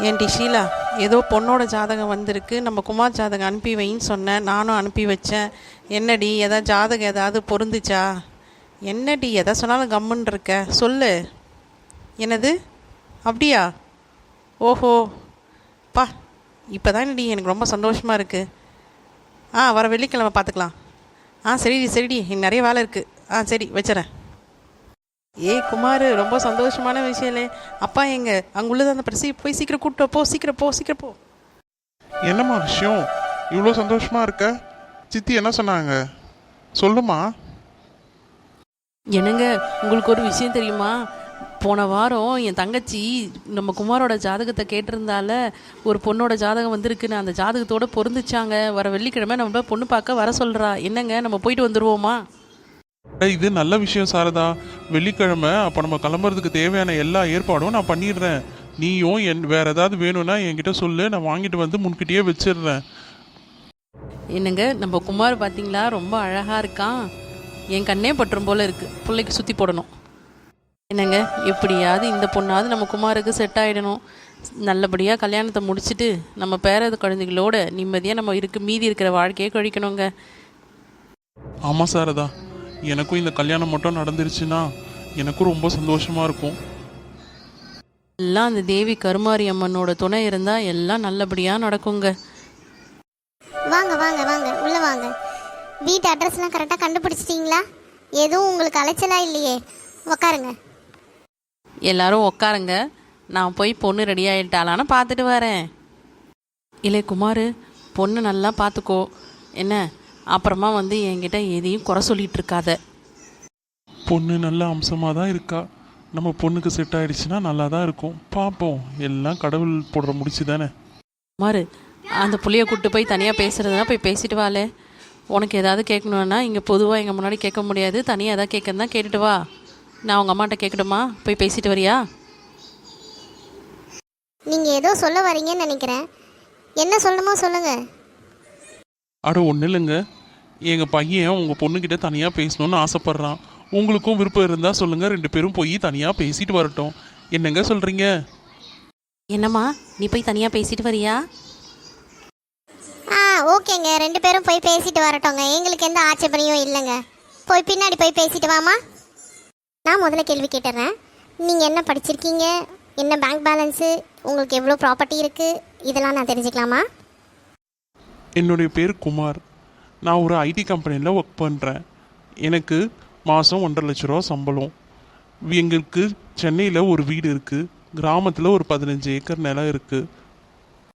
ஏன்டி ஷீலா, ஏதோ பொண்ணோட ஜாதகம் வந்திருக்கு, நம்ம குமார் ஜாதகம் அனுப்பி வைன்னு சொன்னேன், நானும் அனுப்பி வச்சேன். என்னடி ஏதாவது ஜாதகம் ஏதாவது பொருந்துச்சா? என்னடி எதை சொன்னாலும் கம்முன்னு இருக்க, சொல்லு. என்னது? அப்படியா? ஓஹோ, பா, இப்போ தான்டி எனக்கு ரொம்ப சந்தோஷமாக இருக்குது. வர வெள்ளிக்கிழமை பார்த்துக்கலாம். சரிடி சரிடி, எனக்கு நிறைய வேலை இருக்குது. சரி வச்சுறேன். குமார், ரொம்ப சந்தோஷமான விஷயம்லே. அப்பா எங்க அங்கே உள்ளது அந்த பிரசி போய் சீக்கிரம் கூப்பிட்டு போ, சீக்கிரம் போ, சீக்கிரம் போ. என்னம்மா விஷயம்? இவ்வளோ சந்தோஷமா இருக்க? சித்தி என்ன சொன்னாங்க? சொல்லுமா. என்னங்க, உங்களுக்கு ஒரு விஷயம் தெரியுமா? போன வாரம் என் தங்கச்சி நம்ம குமாரோட ஜாதகத்தை கேட்டிருந்தால, ஒரு பொண்ணோட ஜாதகம் வந்திருக்குன்னு அந்த ஜாதகத்தோடு பொருந்துச்சாங்க. வர வெள்ளிக்கிழமை நம்ம பொண்ணு பார்க்க வர சொல்கிறா. என்னங்க, நம்ம போயிட்டு வந்துடுவோமா? இது நல்ல விஷயம் சாரதா. வெள்ளிக்கிழமை அப்போ நம்ம கிளம்புறதுக்கு தேவையான எல்லா ஏற்பாடும் நான் பண்ணிடுறேன். நீயும் வேற ஏதாவது வேணும்னா என்கிட்ட சொல்லு, நான் வாங்கிட்டு வந்து முன்கிட்டயே வச்சிடுறேன். என்னங்க, நம்ம குமார் பார்த்தீங்களா, ரொம்ப அழகாக இருக்கான். என் கண்ணே பற்றும் போல இருக்குது. பிள்ளைக்கு சுற்றி போடணும். என்னங்க, எப்படியாவது இந்த பொண்ணாவது நம்ம குமாருக்கு செட் ஆகிடணும். நல்லபடியாக கல்யாணத்தை முடிச்சுட்டு நம்ம பேர குழந்தைகளோட நிம்மதியாக நம்ம மீதி இருக்கிற வாழ்க்கையை கழிக்கணுங்க. ஆமாம் சாரதா, எனக்கும் இந்த கல்யாணம் மட்டும் நடந்துருச்சுன்னா எனக்கும் ரொம்ப சந்தோஷமாக இருக்கும். எல்லாம் அந்த தேவி கருமாரி அம்மனோட துணை இருந்தால் எல்லாம் நல்லபடியாக நடக்குங்க. வாங்க வாங்க வாங்க, உள்ளே வாங்க. வீட்டு அட்ரஸ்லாம் கரெக்டாக கண்டுபிடிச்சிட்டிங்களா? எதுவும் உங்களுக்கு அலைச்சலாக இல்லையே? உக்காருங்க. எல்லாரும் உக்காருங்க. நான் போய் பொண்ணு ரெடி ஆகிட்டாலான்னு பார்த்துட்டு வரேன். இல்லை குமார், பொண்ணு நல்லா பார்த்துக்கோ என்ன. அப்புறமா என்கிட்ட எதையும் குறை சொல்லிட்டு இருக்காத. பொண்ணு நல்ல அம்சமாக தான் இருக்கா. நம்ம பொண்ணுக்கு செட் ஆகிடுச்சுன்னா நல்லா தான் இருக்கும். பார்ப்போம், எல்லாம் கடவுள் போடுற முடிச்சு தானே. குமார், அந்த புள்ளைய கூப்பிட்டு போய் தனியாக பேசுகிறதுனா போய் பேசிட்டு வாளே. உனக்கு ஏதாவது கேட்கணுன்னா இங்கே பொதுவாக எங்கள் முன்னாடி கேட்க முடியாது. தனியாக எதாவது கேட்குறதா கேட்டுட்டு வா. நான் உங்கள் அம்மாட்ட கேட்கணுமா? போய் பேசிட்டு வரியா? நீங்கள் ஏதோ சொல்ல வரீங்கன்னு நினைக்கிறேன். என்ன சொல்லணுமோ சொல்லுங்கள். அட ஒன்றும் இல்லைங்க, எங்கள் பையன் உங்கள் பொண்ணுக்கிட்ட தனியாக பேசணுன்னு ஆசைப்பட்றான். உங்களுக்கும் விருப்பம் இருந்தால் சொல்லுங்கள், 2 பேரும் போய் தனியாக பேசிட்டு வரட்டும். என்னங்க சொல்கிறீங்க? என்னம்மா, நீ போய் தனியாக பேசிட்டு வரியா? ஓகேங்க, 2 பேரும் போய் பேசிட்டு வரட்டோங்க. எங்களுக்கு எந்த ஆட்சேபனையும் இல்லைங்க. போய் பின்னாடி போய் பேசிட்டு வாமா. நான் முதல்ல கேள்வி கேட்டுறேன். நீங்கள் என்ன படிச்சிருக்கீங்க? என்ன பேங்க் பேலன்ஸு? உங்களுக்கு எவ்வளோ ப்ராப்பர்ட்டி இருக்குது? இதெல்லாம் நான் தெரிஞ்சுக்கலாமா? என்னுடைய பேர் குமார். நான் ஒரு ஐடி கம்பெனியில் ஒர்க் பண்ணுறேன். எனக்கு மாதம் 1.5 லட்ச ரூபா சம்பளம். எங்களுக்கு சென்னையில் ஒரு வீடு இருக்குது. கிராமத்தில் ஒரு 15 ஏக்கர் நிலம் இருக்குது.